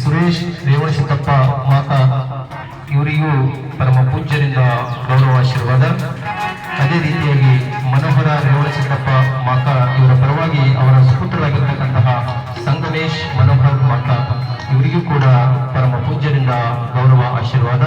ಸುರೇಶ್ ರೇವಣಸಿದ್ದಪ್ಪ ಮಾತ ಇವರಿಗೂ ಪರಮ ಪೂಜ್ಯರಿಂದ ಗೌರವ ಆಶೀರ್ವಾದ. ಅದೇ ರೀತಿಯಾಗಿ ಮನೋಹರ ರೇವಣಸಿದ್ದಪ್ಪ ಮಾತ ಇವರ ಪರವಾಗಿ ಅವರ ಸುಪುತ್ರರಾಗಿರ್ತಕ್ಕಂತಹ ಸಂಗಮೇಶ್ ಮನೋಹರ್ ಮಾತ ಇವರಿಗೂ ಕೂಡ ಪರಮ ಪೂಜ್ಯರಿಂದ ಗೌರವ ಆಶೀರ್ವಾದ.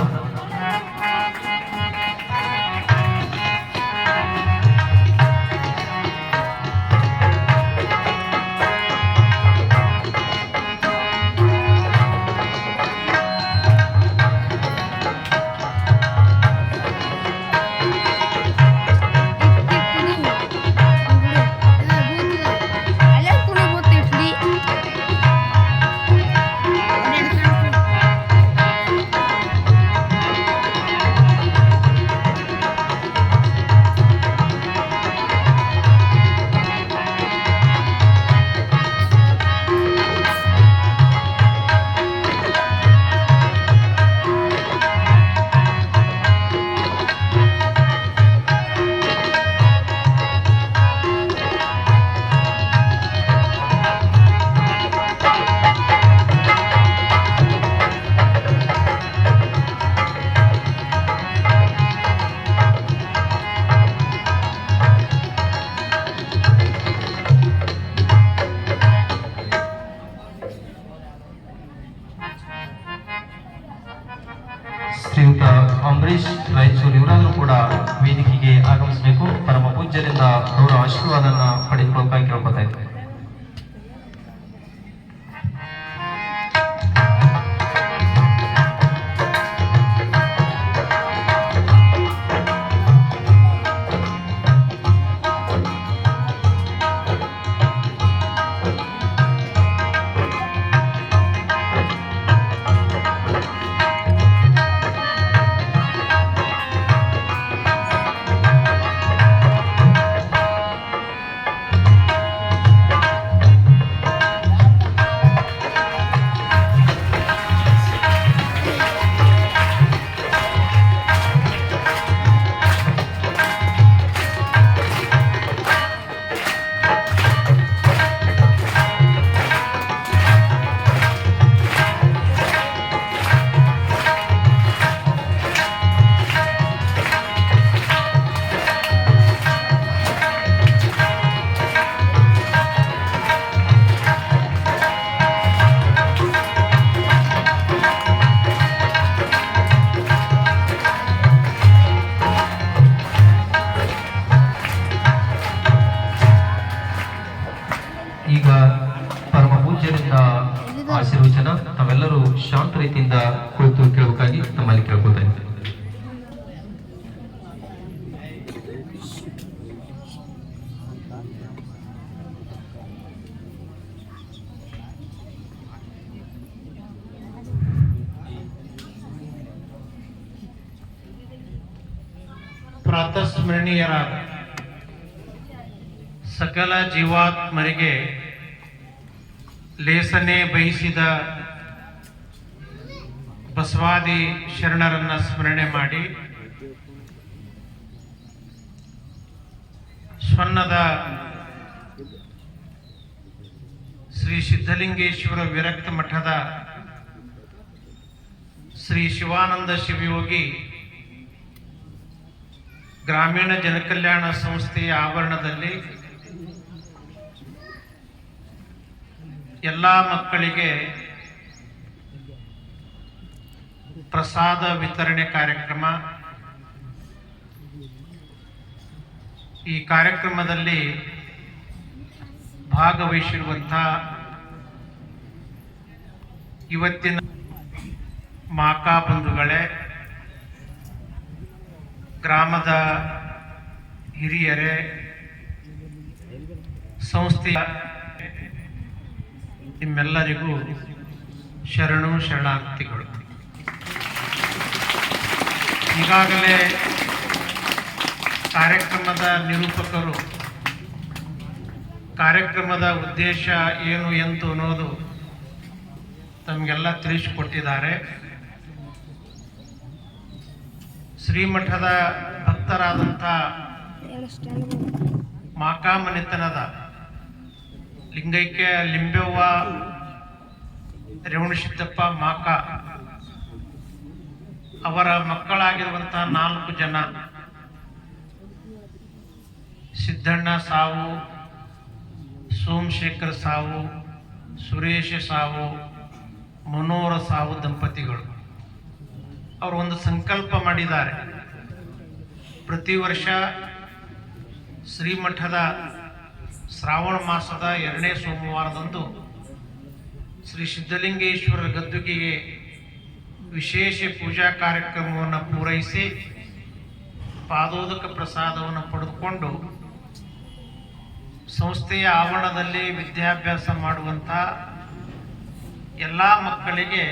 ಶ್ರೀಯುತ ಅಂಬರೀಶ್ ರಾಯಚೂರು ಇವರಾದರೂ ಕೂಡ ವೇದಿಕೆಗೆ ಆಗಮಿಸಬೇಕು. ಪರಮ ಪೂಜ್ಯರಿಂದ ಅವರ ಆಶೀರ್ವಾದನ ಪಡೆದುಕೊಳ್ಳಬೇಕಾಗಿ ಕೇಳ್ಕೊತಾ ಇದ್ದಾರೆ. ಈಗ ಪರಮ ಪೂಜ್ಯರಿಂದ ಆಶೀರ್ವಚನ ತಾವೆಲ್ಲರೂ ಶಾಂತ ರೀತಿಯಿಂದ ಕುಳಿತು ಕೇಳಬೇಕಾಗಿ ತಮ್ಮಲ್ಲಿ ಕೇಳ್ಕೊತಾ ಇದ್ದೇವೆ. ಪ್ರಾತಸ್ಮರಣೀಯರಾದ ಸಕಲ ಜೀವಾತ್ಮರಿಗೆ ಲೇಸನೆ ಬಯಸಿದ ಬಸವಾದಿ ಶರಣರನ್ನ ಸ್ಮರಣೆ ಮಾಡಿ ಸ್ವರ್ಣದ ಶ್ರೀ ಸಿದ್ಧಲಿಂಗೇಶ್ವರ ವಿರಕ್ತ ಮಠದ ಶ್ರೀ ಶಿವಾನಂದ ಶಿವಯೋಗಿ ಗ್ರಾಮೀಣ ಜನಕಲ್ಯಾಣ ಸಂಸ್ಥೆಯ ಆವರಣದಲ್ಲಿ ಎಲ್ಲ ಮಕ್ಕಳಿಗೆ ಪ್ರಸಾದ ವಿತರಣೆ ಕಾರ್ಯಕ್ರಮ. ಈ ಕಾರ್ಯಕ್ರಮದಲ್ಲಿ ಭಾಗವಹಿಸಿರುವಂತಹ ಇವತ್ತಿನ ಮಾಕಾ ಬಂಧುಗಳೇ, ಗ್ರಾಮದ ಹಿರಿಯರೇ, ಸಂಸ್ಥೆಯ ನಿಮ್ಮೆಲ್ಲರಿಗೂ ಶರಣು ಶರಣಾರ್ಥಿಗಳು. ಈಗಾಗಲೇ ಕಾರ್ಯಕ್ರಮದ ನಿರೂಪಕರು ಕಾರ್ಯಕ್ರಮದ ಉದ್ದೇಶ ಏನು ಎಂದು ಅನ್ನೋದು ತಮಗೆಲ್ಲ ತಿಳಿಸಿಕೊಟ್ಟಿದ್ದಾರೆ. ಶ್ರೀಮಠದ ಭಕ್ತರಾದಂಥ ಮಾಕಾಮನೆತನದ ಲಿಂಗೈಕ್ಯ ಲಿಂಬೆವ್ವ ರೇವಣಸಿದ್ದಪ್ಪ ಮಾಕ ಅವರ ಮಕ್ಕಳಾಗಿರುವಂತಹ 4 ಜನ, ಸಿದ್ದಣ್ಣ ಸಾವು, ಸೋಮಶೇಖರ್ ಸಾವು, ಸುರೇಶ ಸಾವು, ಮನೋಹರ ಸಾವು ದಂಪತಿಗಳು. ಅವರು ಒಂದು ಸಂಕಲ್ಪ ಮಾಡಿದ್ದಾರೆ. ಪ್ರತಿ ವರ್ಷ ಶ್ರೀಮಠದ ಶ್ರಾವಣ ಮಾಸದ 2ನೇ ಸೋಮವಾರದಂದು ಶ್ರೀ ಸಿದ್ಧಲಿಂಗೇಶ್ವರರ ಗದ್ದುಗೆಗೆ ವಿಶೇಷ ಪೂಜಾ ಕಾರ್ಯಕ್ರಮವನ್ನು ಪೂರೈಸಿ ಪಾದೋದಕ ಪ್ರಸಾದವನ್ನು ಪಡೆದುಕೊಂಡು ಸಂಸ್ಥೆಯ ಆವರಣದಲ್ಲಿ ವಿದ್ಯಾಭ್ಯಾಸ ಮಾಡುವಂಥ ಎಲ್ಲ ಮಕ್ಕಳಿಗೆ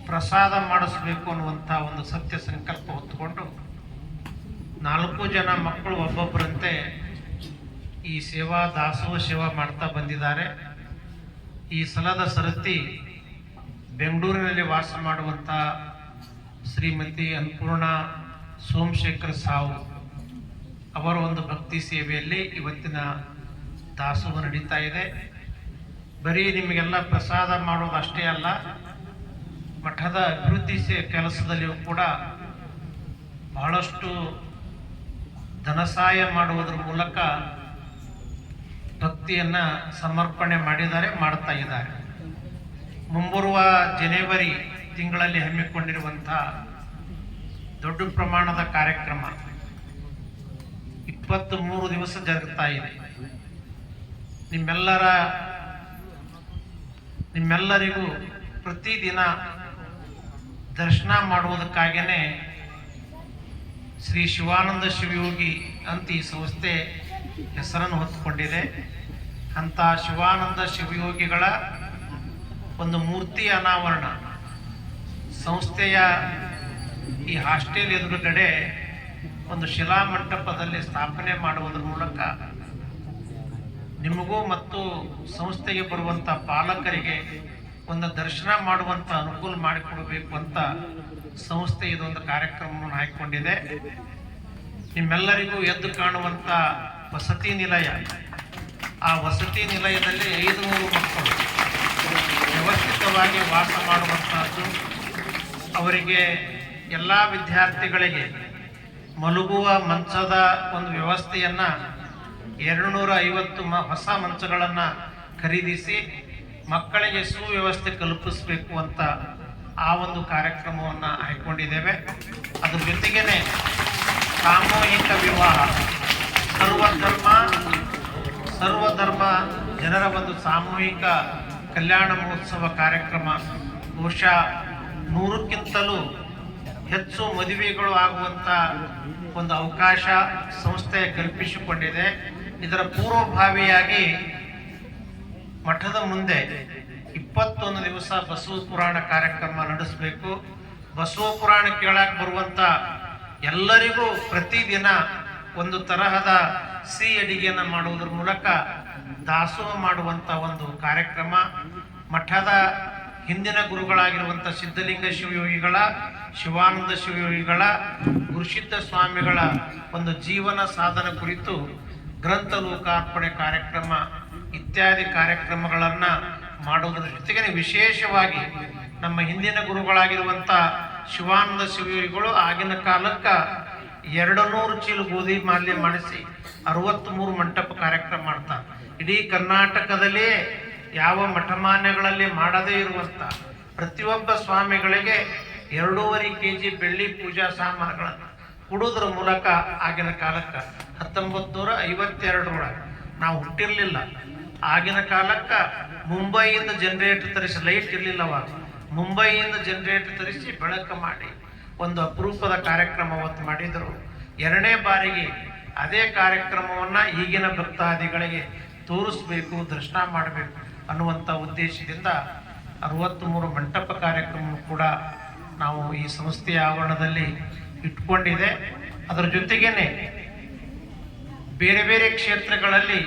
ಪ್ರಸಾದ ಮಾಡಿಸಬೇಕು ಅನ್ನುವಂಥ ಒಂದು ಸತ್ಯ ಸಂಕಲ್ಪ ಹೊತ್ತುಕೊಂಡು 4 ಜನ ಮಕ್ಕಳು ಒಬ್ಬೊಬ್ಬರಂತೆ ಈ ಸೇವಾ ದಾಸೋಹ ಸೇವಾ ಮಾಡ್ತಾ ಬಂದಿದ್ದಾರೆ. ಈ ಸಲದ ಸರತಿ ಬೆಂಗಳೂರಿನಲ್ಲಿ ವಾಸ ಮಾಡುವಂಥ ಶ್ರೀಮತಿ ಅನ್ನಪೂರ್ಣ ಸೋಮಶೇಖರ್ ಸಾವು ಅವರ ಒಂದು ಭಕ್ತಿ ಸೇವೆಯಲ್ಲಿ ಇವತ್ತಿನ ದಾಸೋಹ ನಡೀತಾ ಇದೆ. ಬರೀ ನಿಮಗೆಲ್ಲ ಪ್ರಸಾದ ಮಾಡೋದು ಅಷ್ಟೇ ಅಲ್ಲ, ಮಠದ ಅಭಿವೃದ್ಧಿ ಕೆಲಸದಲ್ಲಿಯೂ ಕೂಡ ಬಹಳಷ್ಟು ಧನಸಹಾಯ ಮಾಡುವುದರ ಮೂಲಕ ಭಕ್ತಿಯನ್ನ ಸಮರ್ಪಣೆ ಮಾಡ್ತಾ ಇದ್ದಾರೆ. ಮುಂಬರುವ ಜನವರಿ ತಿಂಗಳಲ್ಲಿ ಹಮ್ಮಿಕೊಂಡಿರುವಂತಹ ದೊಡ್ಡ ಪ್ರಮಾಣದ ಕಾರ್ಯಕ್ರಮ 23 ದಿವಸ ಜರುಗುತ್ತಾ ಇದೆ. ನಿಮ್ಮೆಲ್ಲರಿಗೂ ಪ್ರತಿದಿನ ದರ್ಶನ ಮಾಡುವುದಕ್ಕಾಗೇನೆ ಶ್ರೀ ಶಿವಾನಂದ ಶಿವಯೋಗಿ ಅಂತ ಈ ಸಂಸ್ಥೆ ಹೆಸರನ್ನು ಹೊತ್ತುಕೊಂಡಿದೆ. ಅಂತ ಶಿವಾನಂದ ಶಿವಯೋಗಿಗಳ ಒಂದು ಮೂರ್ತಿ ಅನಾವರಣ ಸಂಸ್ಥೆಯ ಈ ಹಾಸ್ಟೆಲ್ ಎದುರುಗಡೆ ಒಂದು ಶಿಲಾ ಮಂಟಪದಲ್ಲಿ ಸ್ಥಾಪನೆ ಮಾಡುವುದರ ಮೂಲಕ ನಿಮಗೂ ಮತ್ತು ಸಂಸ್ಥೆಗೆ ಬರುವಂಥ ಪಾಲಕರಿಗೆ ಒಂದು ದರ್ಶನ ಮಾಡುವಂಥ ಅನುಕೂಲ ಮಾಡಿಕೊಡಬೇಕು ಅಂತ ಸಂಸ್ಥೆ ಇದೊಂದು ಕಾರ್ಯಕ್ರಮವನ್ನು ಹಾಕಿಕೊಂಡಿದೆ. ನಿಮ್ಮೆಲ್ಲರಿಗೂ ಎದ್ದು ಕಾಣುವಂಥ ವಸತಿ ನಿಲಯ, ಆ ವಸತಿ ನಿಲಯದಲ್ಲಿ 500 ಮಕ್ಕಳು ವ್ಯವಸ್ಥಿತವಾಗಿ ವಾಸ ಮಾಡುವಂತಹದ್ದು. ಅವರಿಗೆ ಎಲ್ಲ ವಿದ್ಯಾರ್ಥಿಗಳಿಗೆ ಮಲಗುವ ಮಂಚದ ಒಂದು ವ್ಯವಸ್ಥೆಯನ್ನ 250 ಹೊಸ ಮಂಚಗಳನ್ನು ಖರೀದಿಸಿ ಮಕ್ಕಳಿಗೆ ಸುವ್ಯವಸ್ಥೆ ಕಲ್ಪಿಸಬೇಕು ಅಂತ ಆ ಒಂದು ಕಾರ್ಯಕ್ರಮವನ್ನು ಹಾಕಿಕೊಂಡಿದ್ದೇವೆ. ಅದ್ರ ಜೊತೆಗೇನೆ ಸಾಮೂಹಿಕ ವಿವಾಹ, ಸರ್ವಧರ್ಮ ಜನರ ಒಂದು ಸಾಮೂಹಿಕ ಕಲ್ಯಾಣ ಮಹೋತ್ಸವ ಕಾರ್ಯಕ್ರಮ. ಬಹುಶಃ 100ಕ್ಕಿಂತಲೂ ಹೆಚ್ಚು ಮದುವೆಗಳು ಆಗುವಂಥ ಒಂದು ಅವಕಾಶ ಸಂಸ್ಥೆ ಕಲ್ಪಿಸಿಕೊಂಡಿದೆ. ಇದರ ಪೂರ್ವಭಾವಿಯಾಗಿ ಮಠದ ಮುಂದೆ 21 ದಿವಸ ಬಸವ ಪುರಾಣ ಕಾರ್ಯಕ್ರಮ ನಡೆಸಬೇಕು. ಬಸವ ಪುರಾಣ ಕೇಳಕ್ಕೆ ಬರುವಂಥ ಎಲ್ಲರಿಗೂ ಪ್ರತಿದಿನ ಒಂದು ತರಹದ ಸಿಹಿ ಅಡಿಗೆಯನ್ನು ಮಾಡುವುದರ ಮೂಲಕ ದಾಸೋಹ ಮಾಡುವಂಥ ಒಂದು ಕಾರ್ಯಕ್ರಮ. ಮಠದ ಹಿಂದಿನ ಗುರುಗಳಾಗಿರುವಂಥ ಸಿದ್ಧಲಿಂಗ ಶಿವಯೋಗಿಗಳ, ಶಿವಾನಂದ ಶಿವಯೋಗಿಗಳ, ಗುರುಸಿದ್ಧ ಸ್ವಾಮಿಗಳ ಒಂದು ಜೀವನ ಸಾಧನ ಕುರಿತು ಗ್ರಂಥ ಲೋಕಾರ್ಪಣೆ ಕಾರ್ಯಕ್ರಮ ಇತ್ಯಾದಿ ಕಾರ್ಯಕ್ರಮಗಳನ್ನು ಮಾಡುವುದರ ಜೊತೆಗೆ ವಿಶೇಷವಾಗಿ ನಮ್ಮ ಹಿಂದಿನ ಗುರುಗಳಾಗಿರುವಂಥ ಶಿವಾನಂದ ಶಿವಯೋಗಿಗಳು ಆಗಿನ ಕಾಲಕ್ಕೆ 200 ಚೀಲ ಗೋಧಿ ಮಾಲ್ಯ ಮಾಡಿಸಿ 63 ಮಂಟಪ ಕಾರ್ಯಕ್ರಮ ಮಾಡ್ತಾರೆ. ಇಡೀ ಕರ್ನಾಟಕದಲ್ಲಿ ಯಾವ ಮಠಮಾನ್ಯಗಳಲ್ಲಿ ಮಾಡದೇ ಇರುವಂಥ ಪ್ರತಿಯೊಬ್ಬ ಸ್ವಾಮಿಗಳಿಗೆ 2.5 kg ಬೆಳ್ಳಿ ಪೂಜಾ ಸಾಮಾನುಗಳನ್ನು ಕೊಡುವುದರ ಮೂಲಕ ಆಗಿನ ಕಾಲಕ್ಕೆ 1952 ನಾವು ಹುಟ್ಟಿರಲಿಲ್ಲ. ಆಗಿನ ಕಾಲಕ್ಕೆ ಮುಂಬೈಯಿಂದ ಜನರೇಟರ್ ತರಿಸಿ, ಲೈಟ್ ಇರಲಿಲ್ಲವಾಗ, ಮುಂಬೈಯಿಂದ ಜನರೇಟರ್ ತರಿಸಿ ಬೆಳಕು ಮಾಡಿ ಒಂದು ಅಪರೂಪದ ಕಾರ್ಯಕ್ರಮ ಅವತ್ತು ಮಾಡಿದರು. 2ನೇ ಬಾರಿಗೆ ಅದೇ ಕಾರ್ಯಕ್ರಮವನ್ನು ಈಗಿನ ಭಕ್ತಾದಿಗಳಿಗೆ ತೋರಿಸ್ಬೇಕು, ದರ್ಶನ ಮಾಡಬೇಕು ಅನ್ನುವಂಥ ಉದ್ದೇಶದಿಂದ 63 ಮಂಟಪ ಕಾರ್ಯಕ್ರಮ ಕೂಡ ನಾವು ಈ ಸಂಸ್ಥೆಯ ಆವರಣದಲ್ಲಿ ಇಟ್ಕೊಂಡಿದೆ. ಅದರ ಜೊತೆಗೇನೆ ಬೇರೆ ಬೇರೆ ಕ್ಷೇತ್ರಗಳಲ್ಲಿ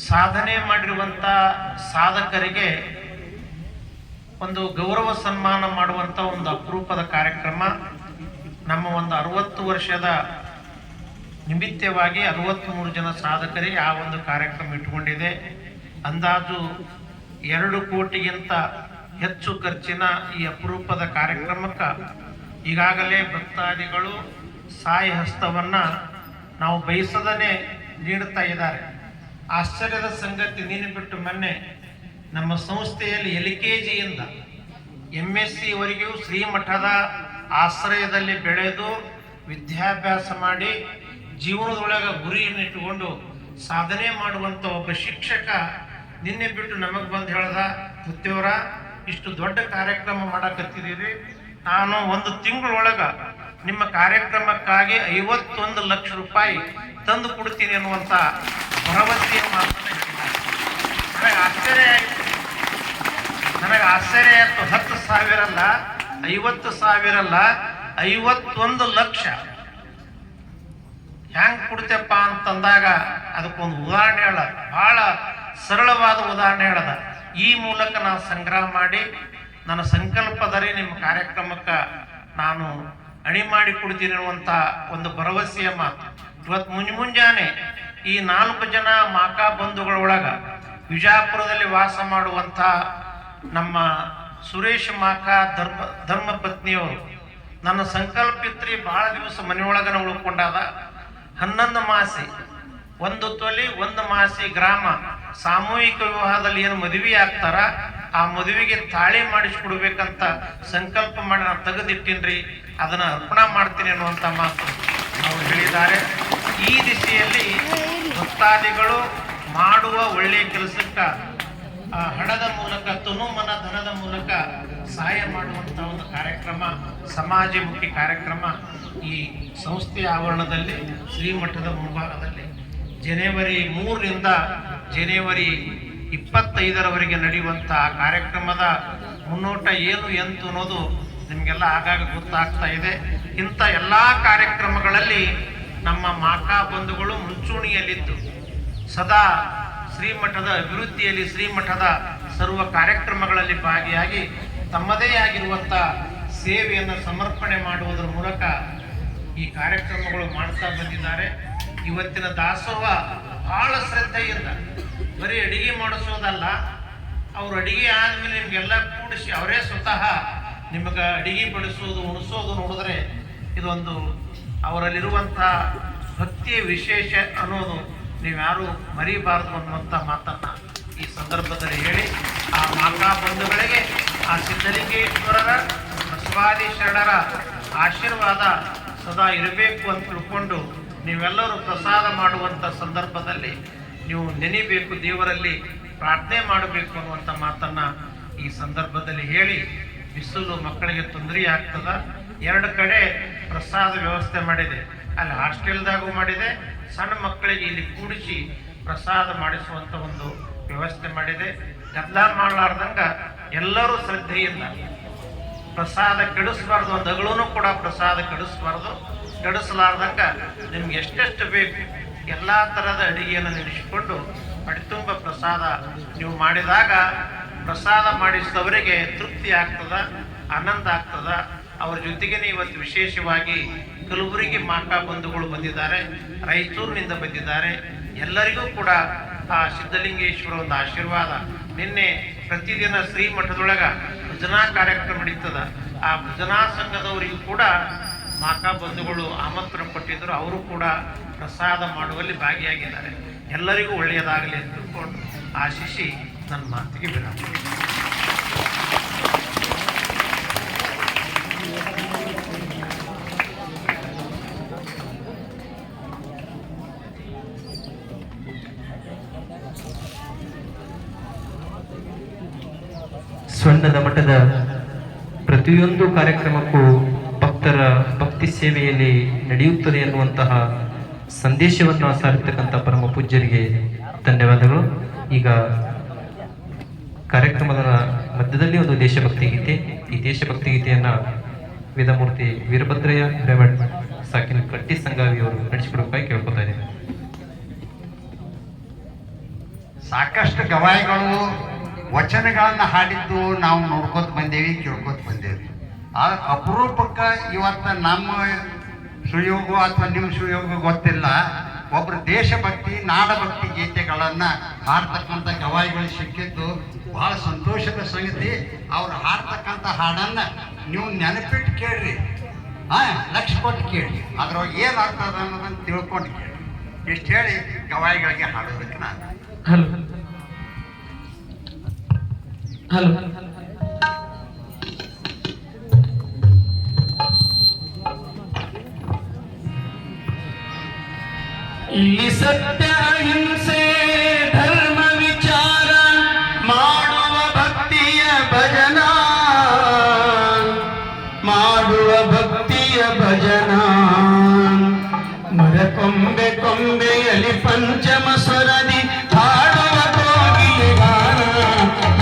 ಸಾಧನೆ ಮಾಡಿರುವಂಥ ಸಾಧಕರಿಗೆ ಒಂದು ಗೌರವ ಸನ್ಮಾನ ಮಾಡುವಂಥ ಒಂದು ಅಪರೂಪದ ಕಾರ್ಯಕ್ರಮ. ನಮ್ಮ ಒಂದು 60 ವರ್ಷದ ನಿಮಿತ್ತವಾಗಿ 63 ಜನ ಸಾಧಕರಿಗೆ ಆ ಒಂದು ಕಾರ್ಯಕ್ರಮ ಇಟ್ಕೊಂಡಿದೆ. ಅಂದಾಜು 2 ಕೋಟಿಗಿಂತ ಹೆಚ್ಚು ಖರ್ಚಿನ ಈ ಅಪರೂಪದ ಕಾರ್ಯಕ್ರಮಕ್ಕೆ ಈಗಾಗಲೇ ಭಕ್ತಾದಿಗಳು ಸಹಾಯ ಹಸ್ತವನ್ನ ನಾವು ಬಯಸದನೆ ನೀಡುತ್ತಾ ಇದ್ದಾರೆ. ಆಶ್ಚರ್ಯದ ಸಂಗತಿ, ನೀನು ಬಿಟ್ಟು ಮೊನ್ನೆ ನಮ್ಮ ಸಂಸ್ಥೆಯಲ್ಲಿ LKGಯಿಂದ MSc ವರೆಗೂ ಶ್ರೀಮಠದ ಆಶ್ರಯದಲ್ಲಿ ಬೆಳೆದು ವಿದ್ಯಾಭ್ಯಾಸ ಮಾಡಿ ಜೀವನದೊಳಗೆ ಗುರಿಯನ್ನು ಇಟ್ಟುಕೊಂಡು ಸಾಧನೆ ಮಾಡುವಂಥ ಒಬ್ಬ ಶಿಕ್ಷಕ ನಿನ್ನೆ ಬಿಟ್ಟು ನಮಗೆ ಬಂದು ಹೇಳ್ದ, ಮುತ್ತೆಯವರ ಇಷ್ಟು ದೊಡ್ಡ ಕಾರ್ಯಕ್ರಮ ಮಾಡಕತ್ತಿದ್ದೀರಿ, ನಾನು 1 ತಿಂಗಳೊಳಗೆ ನಿಮ್ಮ ಕಾರ್ಯಕ್ರಮಕ್ಕಾಗಿ 51 ಲಕ್ಷ ರೂಪಾಯಿ ತಂದು ಕೊಡ್ತೀನಿ ಅನ್ನುವಂಥ ಭರವಸೆಯ ಮಾತನ್ನು ಹೇಳಿದ್ದಾರೆ. ನನಗೆ ಆಶ್ಚರ್ಯ ಆಯಿತು. 10,000 ಅಲ್ಲ, 50,000 ಅಲ್ಲ, 51 ಲಕ್ಷ ಹೆಂಗ್ ಕೊಡ್ತೇಪ್ಪ ಅಂತಂದಾಗ ಅದಕ್ಕೊಂದು ಉದಾಹರಣೆ ಹೇಳ, ಬಹಳ ಸರಳವಾದ ಉದಾಹರಣೆ ಹೇಳದ. ಈ ಮೂಲಕ ನಾನು ಸಂಗ್ರಹ ಮಾಡಿ ನನ್ನ ಸಂಕಲ್ಪದರೆ ನಿಮ್ಮ ಕಾರ್ಯಕ್ರಮಕ್ಕೆ ನಾನು ಅಣಿ ಮಾಡಿ ಕೊಡ್ತೀನಿ ಅನ್ನುವಂಥ ಒಂದು ಭರವಸೆಯ ಮಾತು. ಇವತ್ತು ಮುಂಜಾನೆ ಈ 4 ಜನ ಮಾಕಾ ಬಂಧುಗಳೊಳಗ ವಿಜಾಪುರದಲ್ಲಿ ವಾಸ ಮಾಡುವಂಥ ನಮ್ಮ ಸುರೇಶ್ ಮಾಕಾ ಧರ್ಮ ಪತ್ನಿಯವರು ನನ್ನ ಸಂಕಲ್ಪಿತ್ರಿ ಬಹಳ ದಿವಸ ಮನೆಯೊಳಗನ ಉಳ್ಕೊಂಡಾದ. 11 ಮಾಸಿ 1 ತೊಲಿ 1 ಮಾಸಿ ಗ್ರಾಮ ಸಾಮೂಹಿಕ ವಿವಾಹದಲ್ಲಿ ಏನು ಮದುವೆ ಆಗ್ತಾರ ಆ ಮದುವೆಗೆ ತಾಳಿ ಮಾಡಿಸ್ಕೊಡ್ಬೇಕಂತ ಸಂಕಲ್ಪ ಮಾಡಿ ನಾನು ತೆಗೆದಿಟ್ಟಿನ್ರಿ, ಅದನ್ನ ಅರ್ಪಣೆ ಮಾಡ್ತೀನಿ ಅನ್ನುವಂಥ ಮಾತು ಅವರು ಹೇಳಿದ್ದಾರೆ. ಈ ದಿಸೆಯಲ್ಲಿ ಭಕ್ತಾದಿಗಳು ಮಾಡುವ ಒಳ್ಳೆಯ ಕೆಲಸಕ್ಕೆ ಹಣದ ಮೂಲಕ, ತನುಮನ ಧನದ ಮೂಲಕ ಸಹಾಯ ಮಾಡುವಂಥ ಒಂದು ಕಾರ್ಯಕ್ರಮ, ಸಮಾಜಮುಖಿ ಕಾರ್ಯಕ್ರಮ ಈ ಸಂಸ್ಥೆಯ ಆವರಣದಲ್ಲಿ ಶ್ರೀಮಠದ ಮುಂಭಾಗದಲ್ಲಿ ಜನವರಿ 3ರಿಂದ ಜನವರಿ 25ರವರೆಗೆ ನಡೆಯುವಂಥ ಕಾರ್ಯಕ್ರಮದ ಮುನ್ನೋಟ ಏನು ಎಂತು ಅನ್ನೋದು ನಿಮಗೆಲ್ಲ ಆಗಾಗ ಗೊತ್ತಾಗ್ತಾ ಇದೆ. ಇಂಥ ಎಲ್ಲ ಕಾರ್ಯಕ್ರಮಗಳಲ್ಲಿ ನಮ್ಮ ಮಾಕಾ ಬಂಧುಗಳು ಮುಂಚೂಣಿಯಲ್ಲಿದ್ದು ಸದಾ ಶ್ರೀಮಠದ ಅಭಿವೃದ್ಧಿಯಲ್ಲಿ, ಶ್ರೀಮಠದ ಸರ್ವ ಕಾರ್ಯಕ್ರಮಗಳಲ್ಲಿ ಭಾಗಿಯಾಗಿ ತಮ್ಮದೇ ಆಗಿರುವಂಥ ಸೇವೆಯನ್ನು ಸಮರ್ಪಣೆ ಮಾಡುವುದರ ಮೂಲಕ ಈ ಕಾರ್ಯಕ್ರಮಗಳು ಮಾಡ್ತಾ ಬಂದಿದ್ದಾರೆ. ಇವತ್ತಿನ ದಾಸೋಹ ಬಹಳ ಶ್ರದ್ಧೆಯಿಂದ ಬರೀ ಅಡಿಗೆ ಮಾಡಿಸೋದಲ್ಲ, ಅವರು ಅಡಿಗೆ ಆದಮೇಲೆ ನಿಮಗೆಲ್ಲ ಕೂಡಿಸಿ ಅವರೇ ಸ್ವತಃ ನಿಮಗೆ ಅಡಿಗೆ ಬಡಿಸೋದು, ಉಣಿಸೋದು ನೋಡಿದ್ರೆ ಇದೊಂದು ಅವರಲ್ಲಿರುವಂಥ ಭಕ್ತಿಯ ವಿಶೇಷ ಅನ್ನೋದು ನೀವ್ಯಾರು ಮರಿಬಾರದು ಅನ್ನುವಂಥ ಮಾತನ್ನು ಈ ಸಂದರ್ಭದಲ್ಲಿ ಹೇಳಿ, ಆ ಮಾತಾ ಬಂಧುಗಳಿಗೆ ಆ ಸಿದ್ಧಲಿಂಗೇಶ್ವರರ ಬಸವಾದಿ ಶರಣರ ಆಶೀರ್ವಾದ ಸದಾ ಇರಬೇಕು ಅಂತ ತಿಳ್ಕೊಂಡು ನೀವೆಲ್ಲರೂ ಪ್ರಸಾದ ಮಾಡುವಂಥ ಸಂದರ್ಭದಲ್ಲಿ ನೀವು ನೆನೆಯಬೇಕು, ದೇವರಲ್ಲಿ ಪ್ರಾರ್ಥನೆ ಮಾಡಬೇಕು ಅನ್ನುವಂಥ ಮಾತನ್ನು ಈ ಸಂದರ್ಭದಲ್ಲಿ ಹೇಳಿ, ಬಿಸಿಲು ಮಕ್ಕಳಿಗೆ ತೊಂದರೆ ಆಗ್ತದ. 2 ಕಡೆ ಪ್ರಸಾದ ವ್ಯವಸ್ಥೆ ಮಾಡಿದೆ, ಅಲ್ಲಿ ಹಾಸ್ಟೆಲ್ದಾಗೂ ಮಾಡಿದೆ, ಸಣ್ಣ ಮಕ್ಕಳಿಗೆ ಇಲ್ಲಿ ಕೂಡಿಸಿ ಪ್ರಸಾದ ಮಾಡಿಸುವಂಥ ಒಂದು ವ್ಯವಸ್ಥೆ ಮಾಡಿದೆ. ಗದ್ದಲ ಮಾಡಲಾರ್ದಂಗ ಎಲ್ಲರೂ ಶ್ರದ್ಧೆಯಿಂದ ಪ್ರಸಾದ ಕೆಡಿಸ್ಬಾರ್ದು, ಒಂದು ಅಗಳೂ ಕೂಡ ಪ್ರಸಾದ ಕೆಡಿಸಲಾರ್ದಂಗ ನಿಮ್ಗೆ ಎಷ್ಟೆಷ್ಟು ಬೇಕು ಎಲ್ಲ ಥರದ ಅಡಿಗೆಯನ್ನು ನಡೆಸಿಕೊಂಡು ಪಡಿತುಂಬ ಪ್ರಸಾದ ನೀವು ಮಾಡಿದಾಗ ಪ್ರಸಾದ ಮಾಡಿಸಿದವರಿಗೆ ತೃಪ್ತಿ ಆಗ್ತದ, ಆನಂದ ಆಗ್ತದ. ಅವ್ರ ಜೊತೆಗೆ ಇವತ್ತು ವಿಶೇಷವಾಗಿ ಕಲಬುರಗಿ ಮಾಕಾ ಬಂಧುಗಳು ಬಂದಿದ್ದಾರೆ, ರಾಯಚೂರಿನಿಂದ ಬಂದಿದ್ದಾರೆ. ಎಲ್ಲರಿಗೂ ಕೂಡ ಆ ಸಿದ್ಧಲಿಂಗೇಶ್ವರ ಒಂದು ಆಶೀರ್ವಾದ. ನಿನ್ನೆ ಪ್ರತಿದಿನ ಶ್ರೀಮಠದೊಳಗ ಭಜನಾ ಕಾರ್ಯಕ್ರಮ ನಡೀತದ, ಆ ಭಜನಾ ಸಂಘದವರಿಗೂ ಕೂಡ ಮಾಕಾ ಬಂಧುಗಳು ಆಮಂತ್ರಣ ಕೊಟ್ಟಿದ್ದರು, ಅವರು ಕೂಡ ಪ್ರಸಾದ ಮಾಡುವಲ್ಲಿ ಭಾಗಿಯಾಗಿದ್ದಾರೆ. ಎಲ್ಲರಿಗೂ ಒಳ್ಳೆಯದಾಗಲಿ ಅಂತ ತಿಳ್ಕೊಂಡು ಆಶಿಸಿ ನನ್ನ ಮಾತಿಗೆ ವಿರಾಮ. ಸ್ವರ್ಣದ ಮಠದ ಪ್ರತಿಯೊಂದು ಕಾರ್ಯಕ್ರಮಕ್ಕೂ ಭಕ್ತರ ಭಕ್ತಿ ಸೇವೆಯಲ್ಲಿ ನಡೆಯುತ್ತದೆ ಎನ್ನುವಂತಹ ಸಂದೇಶವನ್ನು ಸಾರಿರ್ತಕ್ಕಂಥ ಪರಮ ಪೂಜ್ಯರಿಗೆ ಧನ್ಯವಾದಗಳು. ಈಗ ಕಾರ್ಯಕ್ರಮದ ಮಧ್ಯದಲ್ಲಿ ಒಂದು ದೇಶಭಕ್ತಿ ಗೀತೆ, ಈ ದೇಶಭಕ್ತಿ ಗೀತೆಯನ್ನ ವೇದಮೂರ್ತಿ ವೀರಭದ್ರಯ್ಯ ಹಿರೇಮಠ್ ಸಾಕಿನ ಕಟ್ಟಿ ಸಂಗಾವಿ ಅವರು ನಡೆಸಿಕೊಡಬೇಕಾಗಿ ಕೇಳ್ಕೊತಾ ಇದ್ದೇನೆ. ಸಾಕಷ್ಟು ಗವಾಯಿಗಳು ವಚನಗಳನ್ನ ಹಾಡಿದ್ದು ನಾವು ನೋಡ್ಕೊತ ಬಂದೇವಿ, ಕೇಳ್ಕೊತ ಬಂದೇವಿ. ಆ ಅಪರೂಪಕ್ಕೆ ಇವತ್ತು ನಮ್ಮ ಸುಯೋಗ ಅಥವಾ ನಿಮ್ಮ ಸುಯೋಗ ಗೊತ್ತಿಲ್ಲ, ಒಬ್ಬರು ದೇಶಭಕ್ತಿ ನಾಡಭಕ್ತಿ ಗೀತೆಗಳನ್ನು ಹಾಡ್ತಕ್ಕಂಥ ಗವಾಯಿಗಳು ಸಿಕ್ಕಿದ್ದು ಬಹಳ ಸಂತೋಷದ ಸಂಗತಿ. ಅವ್ರು ಹಾಡ್ತಕ್ಕಂಥ ಹಾಡನ್ನ ನೀವು ನೆನಪಿಟ್ಟು ಕೇಳ್ರಿ, ಲಕ್ಷ ಕೊಟ್ಟು ಕೇಳಿ, ಅದ್ರೊಳಗೆ ಏನು ಆಗ್ತದ ಅನ್ನೋದನ್ನು ತಿಳ್ಕೊಂಡು ಕೇಳಿ. ಇಷ್ಟು ಹೇಳಿ ಗವಾಯಿಗಳಿಗೆ ಹಾಡೋದಕ್ಕೆ ನಾನು ಹಲೋ ಹಲೋ ಇಲ್ಲಿ ಸತ್ಯ ಅಹಿಂಸೆ ಧರ್ಮ ವಿಚಾರ ಮಾಡುವ ಭಕ್ತಿಯ ಭಜನ, ಮಾಡುವ ಭಕ್ತಿಯ ಭಜನ. ಮರಕೊಂಬೆ ಕೊಂಬೆಯಲ್ಲಿ ಪಂಚಮ ಸ್ವರದಿ ಹಾಡುವ ಕೋಗಿಲೆ ಗಾನ.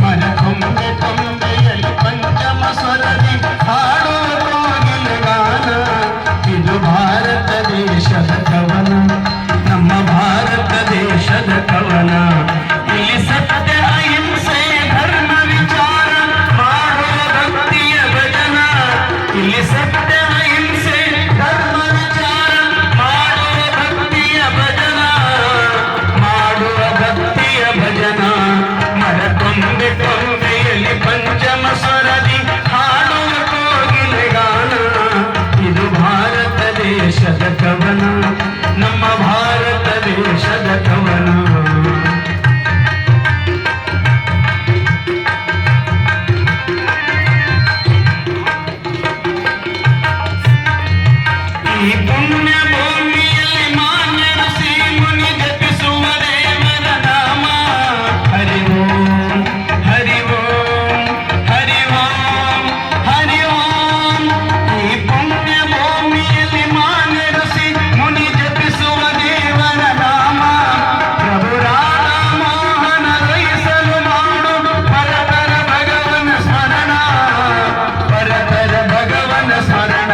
ಮರಕೊಂಬೆ ಕೊಂಬೆಯಲ್ಲಿ ಪಂಚಮ ಸ್ವರದಿ ಹಾಡುವ ಕೋಗಿಲೆ ಗಾನ. ಇದು ಭಾರತ ದೇಶದ ಕವನ, ನಮ್ಮ ಭಾರತ ದೇಶದ ಕವನ. ಇಲ್ಲಿ ಸತ್ಯ ಅಹಿಂಸೆ ಧರ್ಮ ವಿಚಾರ ಮಾಡುವ ಭಕ್ತಿಯ ಭಜನ. ಇಲ್ಲಿ ಸತ್ಯ ಅಹಿಂಸೆ ಧರ್ಮ ವಿಚಾರ ಮಾಡುವ ಭಕ್ತಿಯ ಭಜನ, ಮಾಡುವ ಭಕ್ತಿಯ ಭಜನ. ಮರಕೊಂಬೆ ಕೊಂಬೆಯಲ್ಲಿ ಪಂಚಮ ಸ್ವರದಿ ಹಾಡುವ ಕೋಗಿಲೆ ಗಾನ. ಇದು ಭಾರತ ದೇಶದ ಕವನ, ನಮ್ಮ ಭಾರತ ದೇಶದ ಕವನ. ಈ ಪುಣ್ಯ ಭೂಮಿಯಲ್ಲಿ ಮಾನ್ಯ ಋಷಿ ಮುನಿ ಜಪಿಸುವ ದೇವರ ನಾಮ. ಹರಿ ಓಂ ಹರಿ ಓಂ ಹರಿ ಓಂ ಹರಿ ಓಂ. ಈ ಪುಣ್ಯ ಭೂಮಿಯಲ್ಲಿ ಮಾನ್ಯ ಋಷಿ ಮುನಿ ಜಪಿಸುವ ದೇವರ ನಾಮ. ಪ್ರಭು ರಾಮ ಮೋಹನ ರೈಸಲು ಮಾಡು ಪರತರ ಭಗವನ ಸ್ಮರಣ, ಪರತರ ಭಗವನ ಸ್ಮರಣ.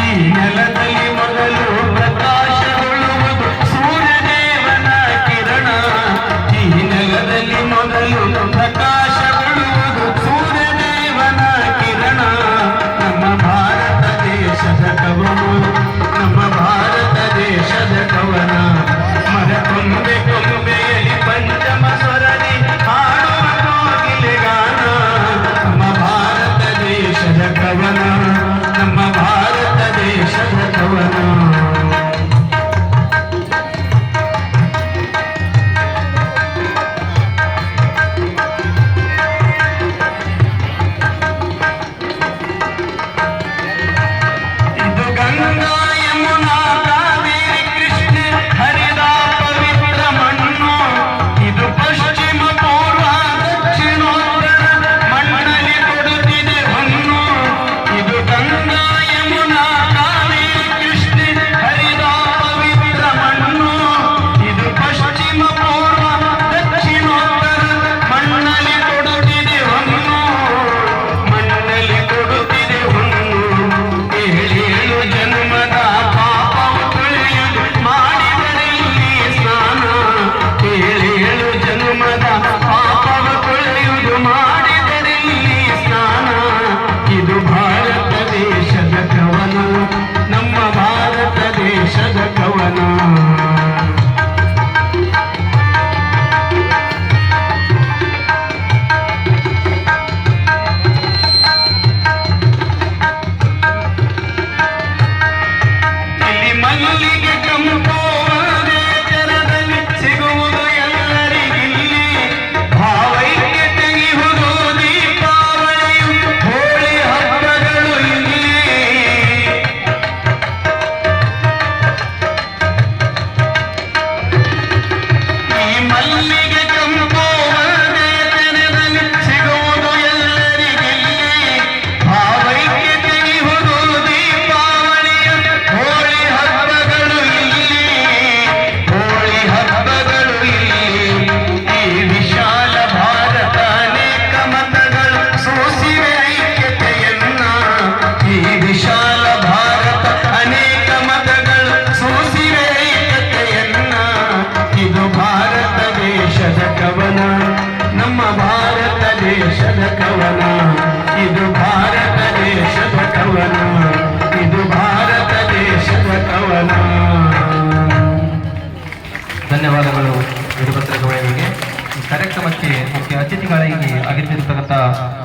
ಈ ನೆಲದಲ್ಲಿ ಮೊದಲು ಪ್ರಕಾಶಗೊಳ್ಳುವುದು ಸೂರ್ಯದೇವನ ಕಿರಣ. ಈ ನೆಲದಲ್ಲಿ ಮೊದಲು ಪ್ರಕಾಶಗೊಳ್ಳುವುದು ಸೂರ್ಯದೇವನ ಕಿರಣ. ನಮ್ಮ ಭಾರತ ದೇಶದ ಕವನ, ನಮ್ಮ ಭಾರತ ದೇಶದ ಕವನ. ಮರಕೊಂಬೆ ಕೊಂಬೆಯಲ್ಲಿ ಪಂಚಮ ಸ್ವರದಿ ಹಾಡುವ ಕೋಗಿಲೆ ಗಾನ. ನಮ್ಮ ಭಾರತ ದೇಶದ ಕವನ, ನಮ್ಮ ಭಾರತ ದೇಶದ ಕವನ. ಇದು ಗಂಗಾ ಯಮುನಾ ಕಾವೇರಿ ಕೃಷ್ಣ ಹರಿದ ಪವಿತ್ರ ಮಣ್ಣು. ಇದು ಪಶ್ಚಿಮ ಪೂರ್ವ ದಕ್ಷಿಣೋತ್ತರ ಮಣ್ಣಲ್ಲಿ ಕೊಡುತ್ತಿದೆ ಹೊನ್ನು. ಇದು ಗಂಗಾ ಯಮುನಾ ಕಾವೇರಿ ಕೃಷ್ಣ ಹರಿದ ಪವಿತ್ರ ಮಣ್ಣು. ಇದು ಪಶ್ಚಿಮ ಪೂರ್ವ ದಕ್ಷಿಣೋತ್ತರ ಮಣ್ಣಲ್ಲಿ ಕೊಡುತ್ತಿದೆ ಹೊನ್ನು, ಮಣ್ಣಲ್ಲಿ ಕೊಡುತ್ತಿದೆ ಹೊನ್ನು. ಏಳೇಳು ಜನ್ಮದ ಪಾಪವು ತೊಳೆಯುವುದು ಮಾಡಿದರೆ ಇಲ್ಲಿ ಸ್ನಾನ. ಏಳೇಳು ಜನ್ಮದ ಪಾಪವು ತೊಳೆಯುವುದು ಮಾಡಿದರೆ ಇಲ್ಲಿ ಸ್ನಾನ. ಇದು ಭಾರತ ದೇಶದ ಕವನ, ನಮ್ಮ ಭಾರತ ದೇಶದ ಕವನ. ಇಲ್ಲಿ ಮಲ್ಲಿಗೆ ಕಂಪೋವದೆ ಚರದಲ್ಲಿ ಸಿಗುವುದು ಎಲ್ಲರಿಗಿಲ್ಲಿ. ಭಾವೈಕ್ಯ ತೆಗೆಯುವುದು ದೀಪಾವಳಿಯು ಹೋಳಿ ಹಬ್ಬಗಳು ಇಲ್ಲಿ. ಈ ಮಲ್ಲಿಗೆ ಕಂಪೋವದೆ ಚರದಲ್ಲಿ ಸಿಗುವುದು ಎಲ್ಲರಿಗಿಲ್ಲಿ. ಭಾವೈಕ್ಯ ತೆಗೆಯುವುದು ದೀಪಾವಳಿಯ ಹೋಳಿ ಹಬ್ಬಗಳು ಇಲ್ಲಿ, ಹೋಳಿ ಹಬ್ಬಗಳು ಇಲ್ಲಿ. ಈ ವಿಶಾಲ ಭಾರತ ಅನೇಕ ಮತಗಳು ಸೋಸಿವೆ ಐಕ್ಯತೆಯನ್ನ. ಈ ವಿಶಾಲ ಭಾರತ ಅನೇಕ ಮತಗಳು ಸೋಸಿವೆ ಐಕ್ಯತೆಯನ್ನ. ಇದು ಭಾರತ ದೇಶದ ಕವನ, ನಮ್ಮ ಭಾರತ ದೇಶದ ಕವನ. ಇದು ಭಾರತ ದೇಶದ ಕವನ, ಇದು ಭಾರತ ದೇಶದ ಕವನ. ಧನ್ಯವಾದಗಳು ವೀರಭದ್ರ ಗವಾಯಿಗಳಿಗೆ. ಈ ಕಾರ್ಯಕ್ರಮಕ್ಕೆ ಮುಖ್ಯ ಮುಖ್ಯ ಅತಿಥಿಗಳಿಗೆ ಆಗಮಿಸಿರ್ತಕ್ಕಂಥ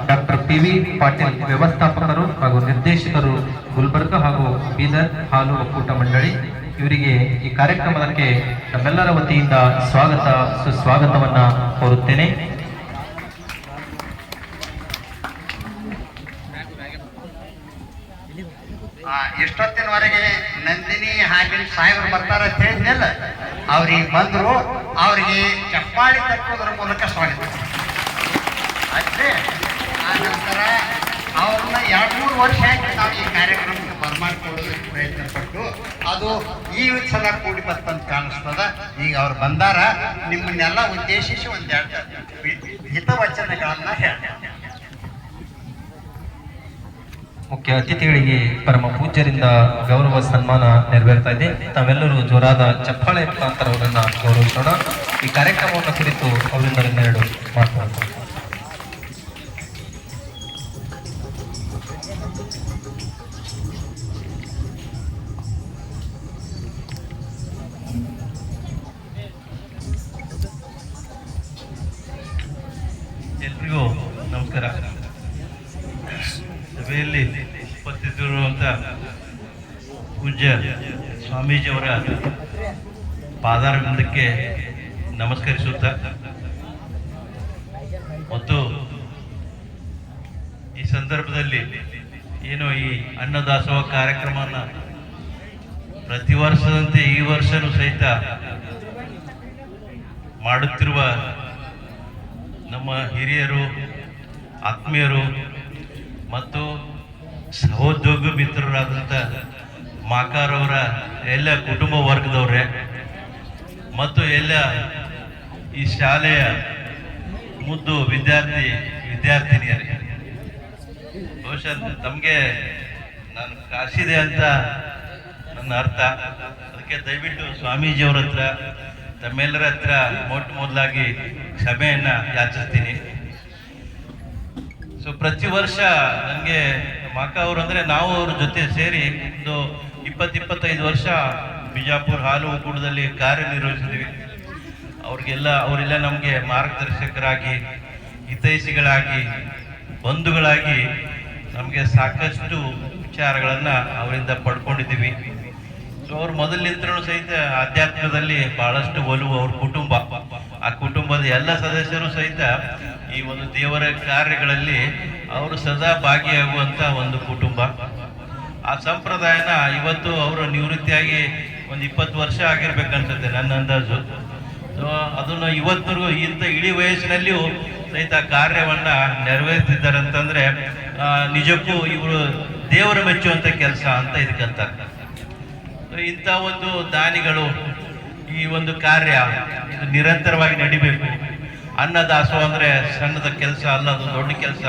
ಡಾಕ್ಟರ್ PV ಪಾಟೀಲ್ ವ್ಯವಸ್ಥಾಪಕರು ಹಾಗೂ ನಿರ್ದೇಶಕರು ಗುಲ್ಬರ್ಗ ಹಾಗೂ ಬೀದರ್ ಹಾಲು ಒಕ್ಕೂಟ ಮಂಡಳಿ ಇವರಿಗೆ ಈ ಕಾರ್ಯಕ್ರಮಕ್ಕೆ ನಮ್ಮೆಲ್ಲರ ವತಿಯಿಂದ ಸ್ವಾಗತ ಸುಸ್ವಾಗತವನ್ನ ಕೋರುತ್ತೇನೆ. ಎಷ್ಟೊತ್ತಿನವರೆಗೆ ನಂದಿನಿ ಹಾಗೆ ಸಾಹೇಬರು ಬರ್ತಾರ ಅಂತ ಹೇಳಿದ್ನಲ್ಲ, ಅವ್ರಿಗೆ ಬಂದ್ರು, ಅವ್ರಿಗೆ ಚಪ್ಪಾಳಿ ತಟ್ಟೋದ್ರ ಮೂಲಕ ಸ್ವಾಗತ. ಅಷ್ಟೇ. ಆ ನಂತರ ಅವ್ರನ್ನ 2-3 ವರ್ಷ ಆಗಿ ನಾವು ಈ ಕಾರ್ಯಕ್ರಮಕ್ಕೆ ಬರ್ಮಾಡ್ಕೊಳ್ಳೋದಕ್ಕೆ ಪ್ರಯತ್ನ ಪಟ್ಟು ಅದು ಈ ಸಲ ಕೂಡಿ ಬರ್ತಂತ ಕಾಣಿಸ್ತದ. ಈಗ ಅವ್ರು ಬಂದಾರ, ನಿಮ್ಮನ್ನೆಲ್ಲ ಉದ್ದೇಶಿಸಿ ಒಂದೆರಡು ಹಿತವಚನಗಳನ್ನ ಹೇಳ್ತಾರೆ. ಮುಖ್ಯ ಅತಿಥಿಗಳಿಗೆ ಪರಮ ಪೂಜ್ಯರಿಂದ ಗೌರವ ಸನ್ಮಾನ ನೆರವೇರ್ತಾ ಇದೆ. ತಾವೆಲ್ಲರೂ ಜೋರಾದ ಚಪ್ಪಾಳೆ ಮುಖಾಂತರ ಅವರನ್ನ ಗೌರವಿಸೋಣ. ಈ ಕಾರ್ಯಕ್ರಮವನ್ನು ಕುರಿತು ಅವರಿಂದ ಒಂದೆರಡು ಮಾತನಾಡ್ತಾರೆ. ಎಲ್ರಿಗೂ ನಮಸ್ಕಾರ. ಸಭೆಯಲ್ಲಿ ಉಪಸ್ಥಿತರಿರುವಂಥ ಪೂಜ್ಯ ಸ್ವಾಮೀಜಿಯವರ ಪಾದಾರವಿಂದಕ್ಕೆ ನಮಸ್ಕರಿಸುತ್ತಾ ಮತ್ತು ಈ ಸಂದರ್ಭದಲ್ಲಿ ಏನು ಈ ಅನ್ನದಾಸೋಹ ಕಾರ್ಯಕ್ರಮವನ್ನು ಪ್ರತಿ ವರ್ಷದಂತೆ ಈ ವರ್ಷನೂ ಸಹಿತ ಮಾಡುತ್ತಿರುವ ನಮ್ಮ ಹಿರಿಯರು, ಆತ್ಮೀಯರು ಮತ್ತು ಸಹೋದ್ಯೋಗ ಮಿತ್ರರಾದಂಥ ಮಾಕಾರವರ ಎಲ್ಲ ಕುಟುಂಬ ವರ್ಗದವ್ರೆ ಮತ್ತು ಎಲ್ಲ ಈ ಶಾಲೆಯ ಮುದ್ದು ವಿದ್ಯಾರ್ಥಿನಿಯರೇ, ಬಹುಶಃ ತಮಗೆ ನಾನು ಕಾಸಿದೆ ಅಂತ ನನ್ನ ಅರ್ಥ. ಅದಕ್ಕೆ ದಯವಿಟ್ಟು ಸ್ವಾಮೀಜಿಯವ್ರ ಹತ್ರ ತಮ್ಮೆಲ್ಲರ ಹತ್ರ ಮೊದಲಾಗಿ ಕ್ಷಮೆಯನ್ನ ಯಾಚಿಸ್ತೀನಿ. ಸೊ ಪ್ರತಿ ವರ್ಷ ನನಗೆ ಮಾಕ ಅವರು ಅಂದರೆ ನಾವು ಅವ್ರ ಜೊತೆ ಸೇರಿ ಒಂದು 20-25 ವರ್ಷ ಬಿಜಾಪುರ ಹಾಲು ಒಕ್ಕೂಟದಲ್ಲಿ ಕಾರ್ಯನಿರ್ವಹಿಸಿದ್ವಿ. ಅವರೆಲ್ಲ ನಮಗೆ ಮಾರ್ಗದರ್ಶಕರಾಗಿ, ಹಿತೈಷಿಗಳಾಗಿ, ಬಂಧುಗಳಾಗಿ ನಮಗೆ ಸಾಕಷ್ಟು ವಿಚಾರಗಳನ್ನು ಅವರಿಂದ ಪಡ್ಕೊಂಡಿದ್ದೀವಿ. ಸೊ ಅವ್ರು ಮೊದಲಿಂದಲೂ ಸಹಿತ ಆಧ್ಯಾತ್ಮದಲ್ಲಿ ಬಹಳಷ್ಟು ಒಲವು. ಅವ್ರ ಕುಟುಂಬ, ಆ ಕುಟುಂಬದ ಎಲ್ಲ ಸದಸ್ಯರು ಸಹಿತ ಈ ಒಂದು ದೇವರ ಕಾರ್ಯಗಳಲ್ಲಿ ಅವರು ಸದಾ ಭಾಗಿಯಾಗುವಂತ ಒಂದು ಕುಟುಂಬ. ಆ ಸಂಪ್ರದಾಯನ ಇವತ್ತು ಅವರು ನಿವೃತ್ತಿಯಾಗಿ ಒಂದು 20 ವರ್ಷ ಆಗಿರ್ಬೇಕನ್ಸುತ್ತೆ ನನ್ನ ಅಂದಾಜು. ಸೊ ಅದನ್ನು ಇವತ್ತರೆಗೂ ಇಂಥ ಇಳಿ ವಯಸ್ಸಿನಲ್ಲಿಯೂ ಸಹಿತ ಕಾರ್ಯವನ್ನ ನೆರವೇರಿಸಿದ್ದಾರೆ ಅಂತಂದ್ರೆ ನಿಜಕ್ಕೂ ಇವರು ದೇವರ ಮೆಚ್ಚುವಂತ ಕೆಲಸ ಅಂತ ಇದಕ್ಕಂತಾರೆ. ಇಂಥ ಒಂದು ದಾನಿಗಳು, ಈ ಒಂದು ಕಾರ್ಯ ಇದು ನಿರಂತರವಾಗಿ ನಡಿಬೇಕು. ಅನ್ನದಾಸೋಹ ಅಂದ್ರೆ ಸಣ್ಣದ ಕೆಲಸ ಅಲ್ಲ, ಅದು ದೊಡ್ಡ ಕೆಲಸ.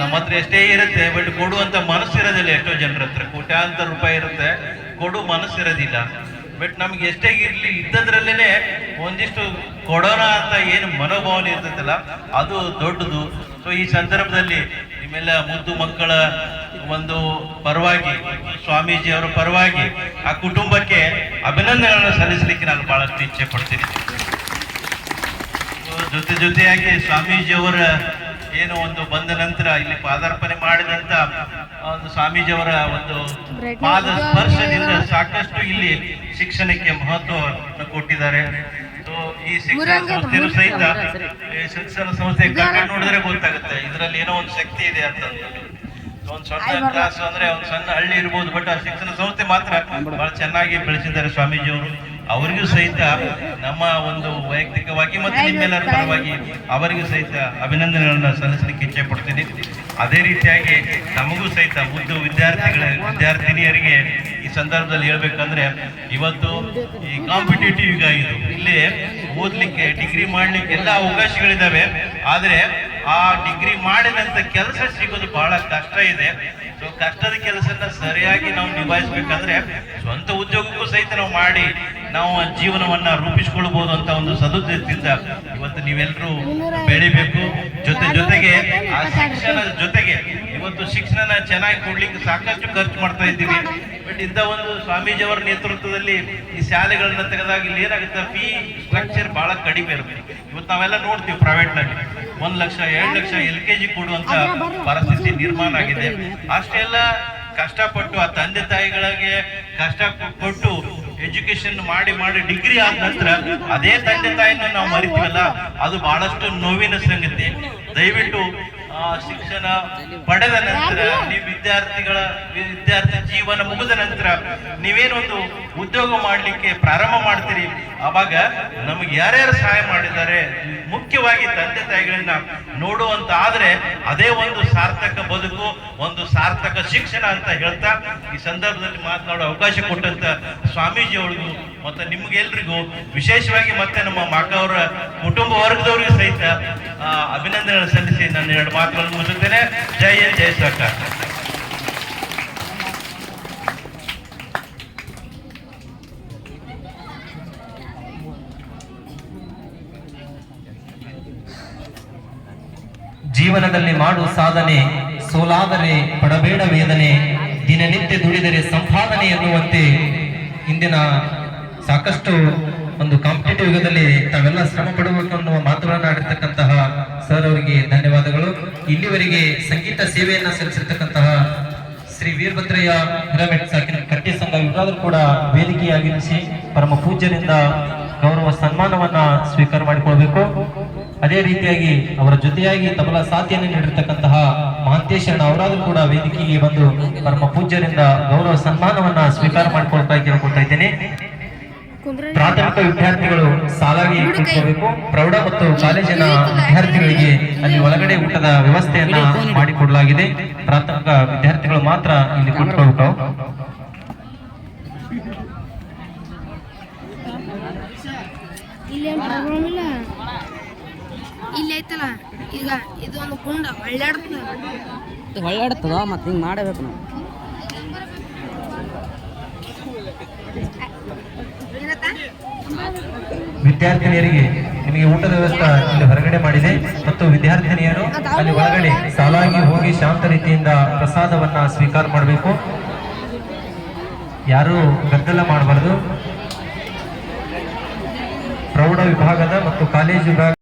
ನಮ್ಮ ಹತ್ರ ಎಷ್ಟೇ ಇರುತ್ತೆ, ಬಟ್ ಕೊಡುವಂತ ಮನಸ್ಸಿರೋದಿಲ್ಲ. ಎಷ್ಟೋ ಜನರ ಹತ್ರ ಕೋಟ್ಯಾಂತರ ರೂಪಾಯಿ ಇರುತ್ತೆ, ಕೊಡು ಮನಸ್ಸಿರೋದಿಲ್ಲ. ಬಟ್ ನಮ್ಗೆ ಎಷ್ಟೇ ಇರ್ಲಿ ಇದ್ದದ್ರಲ್ಲೇನೆ ಒಂದಿಷ್ಟು ಕೊಡೋಣ ಅಂತ ಏನು ಮನೋಭಾವನೆ ಇರ್ತೈತಲ್ಲ, ಅದು ದೊಡ್ಡದು. ಸೊ ಈ ಸಂದರ್ಭದಲ್ಲಿ ನಿಮ್ಮೆಲ್ಲ ಮುದ್ದು ಮಕ್ಕಳ ಒಂದು ಪರವಾಗಿ, ಸ್ವಾಮೀಜಿಯವರ ಪರವಾಗಿ ಆ ಕುಟುಂಬಕ್ಕೆ ಅಭಿನಂದನೆಗಳನ್ನು ಸಲ್ಲಿಸಲಿಕ್ಕೆ ನಾನು ಬಹಳಷ್ಟು ಇಚ್ಛೆ ಪಡ್ತೀನಿ. ಜೊತೆಯಾಗಿ ಸ್ವಾಮೀಜಿಯವರ ಏನು ಒಂದು ಬಂದ ನಂತರ ಇಲ್ಲಿ ಪಾದಾರ್ಪಣೆ ಮಾಡಿದಂತ ಒಂದು ಸ್ವಾಮೀಜಿಯವರ ಒಂದು ಪಾದ ಸ್ಪರ್ಶದಿಂದ ಸಾಕಷ್ಟು ಇಲ್ಲಿ ಶಿಕ್ಷಣಕ್ಕೆ ಮಹತ್ವವನ್ನು ಕೊಟ್ಟಿದ್ದಾರೆ. ಈ ಶಿಕ್ಷಣ ಸಂಸ್ಥೆಯೂ ಸಹಿತ ಶಿಕ್ಷಣ ಸಂಸ್ಥೆ ಕಣ್ಣು ನೋಡಿದ್ರೆ ಗೊತ್ತಾಗುತ್ತೆ ಇದರಲ್ಲಿ ಏನೋ ಒಂದು ಶಕ್ತಿ ಇದೆ ಅಂತ. ಒಂದು ಸಣ್ಣ ಕ್ಲಾಸ್ ಅಂದ್ರೆ ಒಂದು ಸಣ್ಣ ಹಳ್ಳಿ ಇರ್ಬೋದು, ಬಟ್ ಆ ಶಿಕ್ಷಣ ಸಂಸ್ಥೆ ಮಾತ್ರ ಬಹಳ ಚೆನ್ನಾಗಿ ಬೆಳೆಸಿದ್ದಾರೆ ಸ್ವಾಮೀಜಿಯವರು. ಅವರಿಗೂ ಸಹಿತ ನಮ್ಮ ಒಂದು ವೈಯಕ್ತಿಕವಾಗಿ ಮತ್ತು ನಿಮ್ಮೆಲ್ಲರ ಪರವಾಗಿ ಅವರಿಗೂ ಸಹಿತ ಅಭಿನಂದನೆಗಳನ್ನ ಸಲ್ಲಿಸಲಿಕ್ಕೆ ಇಚ್ಛೆ ಪಡ್ತೀನಿ. ಅದೇ ರೀತಿಯಾಗಿ ನಮಗೂ ಸಹಿತ ಮುದ್ದು ವಿದ್ಯಾರ್ಥಿನಿಯರಿಗೆ ಈ ಸಂದರ್ಭದಲ್ಲಿ ಹೇಳ್ಬೇಕಂದ್ರೆ, ಇವತ್ತು ಈ ಕಾಂಪಿಟೇಟಿವ್ ಯುಗ ಇದು. ಇಲ್ಲಿ ಓದ್ಲಿಕ್ಕೆ, ಡಿಗ್ರಿ ಮಾಡ್ಲಿಕ್ಕೆ ಎಲ್ಲ ಅವಕಾಶಗಳಿದ್ದಾವೆ. ಆದ್ರೆ ಆ ಡಿಗ್ರಿ ಮಾಡಿದಂತ ಕೆಲಸ ಸಿಗೋದು ಬಹಳ ಕಷ್ಟ ಇದೆ. ಸೊ ಕಷ್ಟದ ಕೆಲಸನ ಸರಿಯಾಗಿ ನಾವು ನಿಭಾಯಿಸ್ಬೇಕಂದ್ರೆ ಸ್ವಂತ ಉದ್ಯೋಗಕ್ಕೂ ಸಹಿತ ನಾವು ಮಾಡಿ ನಾವು ಜೀವನವನ್ನ ರೂಪಿಸ್ಕೊಳ್ಬಹುದು ಅಂತ ಒಂದು ಸದುದ್ದೇಶದಿಂದ ಇವತ್ತು ನೀವೆಲ್ಲರೂ ಬೆಳಿಬೇಕು. ಜೊತೆಗೆ ಆ ಶಿಕ್ಷಣದ ಜೊತೆಗೆ ಇವತ್ತು ಶಿಕ್ಷಣನ ಚೆನ್ನಾಗಿ ಕೊಡ್ಲಿಕ್ಕೆ ಸಾಕಷ್ಟು ಖರ್ಚು ಮಾಡ್ತಾ ಇದ್ದೀವಿ. ಬಟ್ ಇಂಥ ಒಂದು ಸ್ವಾಮೀಜಿಯವರ ನೇತೃತ್ವದಲ್ಲಿ ಈ ಶಾಲೆಗಳನ್ನ ತೆಗೆದಾಗ ಇಲ್ಲಿ ಏನಾಗುತ್ತೆ, ಫೀ ಸ್ಟ್ರಕ್ಚರ್ ಬಹಳ ಕಡಿಮೆ ಇರುತ್ತೆ. ಇವತ್ತು ನಾವೆಲ್ಲ ನೋಡ್ತೀವಿ ಪ್ರೈವೇಟ್ನಲ್ಲಿ 1 ಲಕ್ಷ 2 ಲಕ್ಷ LKG ಕೊಡುವಂತ ಪರಿಸ್ಥಿತಿ ನಿರ್ಮಾಣ ಆಗಿದೆ. ಅಷ್ಟೆಲ್ಲ ಕಷ್ಟಪಟ್ಟು ಆ ತಂದೆ ತಾಯಿಗಳಿಗೆ ಕಷ್ಟ ಕೊಟ್ಟು ಎಜುಕೇಶನ್ ಮಾಡಿ ಡಿಗ್ರಿ ಆದ ನಂತರ ಅದೇ ತಂದೆ ತಾಯಿನ ನಾವು ಮರಿತೀವಲ್ಲ, ಅದು ಬಹಳಷ್ಟು ನೋವಿನ ಸಂಗತಿ. ದಯವಿಟ್ಟು ಶಿಕ್ಷಣ ಪಡೆದ ನಂತರ ನೀವು ವಿದ್ಯಾರ್ಥಿ ಜೀವನ ಮುಗಿದ ನಂತರ ನೀವೇನೊಂದು ಉದ್ಯೋಗ ಮಾಡಲಿಕ್ಕೆ ಪ್ರಾರಂಭ ಮಾಡ್ತೀರಿ, ಅವಾಗ ನಮಗೆ ಯಾರ್ಯಾರು ಸಹಾಯ ಮಾಡಿದ್ದಾರೆ, ಮುಖ್ಯವಾಗಿ ತಂದೆ ತಾಯಿಗಳನ್ನ ನೋಡುವಂತ ಆದ್ರೆ ಅದೇ ಒಂದು ಸಾರ್ಥಕ ಬದುಕು, ಒಂದು ಸಾರ್ಥಕ ಶಿಕ್ಷಣ ಅಂತ ಹೇಳ್ತಾ ಈ ಸಂದರ್ಭದಲ್ಲಿ ಮಾತನಾಡೋ ಅವಕಾಶ ಕೊಟ್ಟಂತ ಸ್ವಾಮೀಜಿಯವರಿಗೂ ಮತ್ತೆ ನಿಮ್ಗೆಲ್ರಿಗೂ ವಿಶೇಷವಾಗಿ ಮತ್ತೆ ನಮ್ಮ ಮಾಕ ಅವರ ಕುಟುಂಬ ವರ್ಗದವರಿಗೂ ಸಹಿತ ಅಭಿನಂದನೆ ಸಲ್ಲಿಸಿ ನಾನು 2 ಮಾತುಗಳನ್ನು ಮುಗಿಸುತ್ತೇನೆ. ಜೈ ಹಿಂದ್, ಜೈ ಸರ್ಕಾರ. ಜೀವನದಲ್ಲಿ ಮಾಡು ಸಾಧನೆ, ಸೋಲಾದರೆ ಪಡಬೇಡ ವೇದನೆ, ದಿನನಿತ್ಯ ದುಡಿದರೆ ಸಂಪಾದನೆ ಎನ್ನುವಂತೆ ಇಂದಿನ ಸಾಕಷ್ಟು ಒಂದು ಕಾಂಪಿಟೇಟಿವ್ ಯುಗದಲ್ಲಿ ತಾವೆಲ್ಲ ಶ್ರಮ ಪಡಬೇಕು ಅನ್ನುವ ಮಾತುಗಳನ್ನು ಆಡಿರ್ತಕ್ಕಂತಹ ಸರ್ ಅವರಿಗೆ ಧನ್ಯವಾದಗಳು. ಇಲ್ಲಿವರೆಗೆ ಸಂಗೀತ ಸೇವೆಯನ್ನ ಸಲ್ಲಿಸಿರ್ತಕ್ಕಂತಹ ಶ್ರೀ ವೀರಭದ್ರಯ್ಯ ಪಿರಮಿಡ್ ಸಾಕಿನ ಕಟ್ಟಿ ಸಂಘ ಇವರಾದರೂ ಕೂಡ ವೇದಿಕೆಯಾಗಿರಿಸಿ ಪರಮ ಪೂಜ್ಯರಿಂದ ಗೌರವ ಸನ್ಮಾನವನ್ನ ಸ್ವೀಕಾರ ಮಾಡಿಕೊಳ್ಬೇಕು. ಅದೇ ರೀತಿಯಾಗಿ ಅವರ ಜೊತೆಯಾಗಿ ತಬಲಾ ಸಾಥಿಯನ್ನು ನೀಡಿರ್ತಕ್ಕಂತಹ ಮಹಾಂತೇಶಣ್ಣ ಅವರಾದರೂ ಕೂಡ ವೇದಿಕೆಗೆ ಬಂದು ಪರಮ ಪೂಜ್ಯರಿಂದ ಗೌರವ ಸನ್ಮಾನವನ್ನ ಸ್ವೀಕಾರ ಮಾಡಿಕೊಳ್ತಾ ಕೇಳ್ಕೊಳ್ತಾ ಇದ್ದೇನೆ. ಪ್ರಾಥಮಿಕ ವಿದ್ಯಾರ್ಥಿಗಳು ಸಾಲಾಗಿ ಕೂತ್ಕೋಬೇಕು. ಪ್ರೌಢ ಮತ್ತು ಕಾಲೇಜಿನ ವಿದ್ಯಾರ್ಥಿಗಳಿಗೆ ಅಲ್ಲಿ ಒಳಗಡೆ ಊಟದ ವ್ಯವಸ್ಥೆಯನ್ನ ಮಾಡಿಕೊಡಲಾಗಿದೆ. ಪ್ರಾಥಮಿಕ ವಿದ್ಯಾರ್ಥಿಗಳು ಮಾತ್ರ ಇಲ್ಲಿ ಕೂತ್ಕೋಬೇಕು. ಇಲ್ಲಿ ಐತಲ್ಲ ಈಗ ಇದೊಂದು ಗುಂಡ ಒಳ್ಳಾಡ್ತದ ಮತ್ತೆ ಹಿಂಗೆ ಮಾಡಬೇಕು ನಾವು. ವಿದ್ಯಾರ್ಥಿನಿಯರಿಗೆ ನಿಮಗೆ ಊಟದ ವ್ಯವಸ್ಥೆ ಇಲ್ಲಿ ಹೊರಗಡೆ ಮಾಡಿದೆ ಮತ್ತು ವಿದ್ಯಾರ್ಥಿನಿಯರು ಅಲ್ಲಿ ಒಳಗಡೆ ಸಾಲಾಗಿ ಹೋಗಿ ಶಾಂತ ರೀತಿಯಿಂದ ಪ್ರಸಾದವನ್ನ ಸ್ವೀಕಾರ ಮಾಡಬೇಕು. ಯಾರು ಗದ್ದಲ ಮಾಡಬಾರದು. ಪ್ರೌಢ ವಿಭಾಗದ ಮತ್ತು ಕಾಲೇಜು ವಿಭಾಗ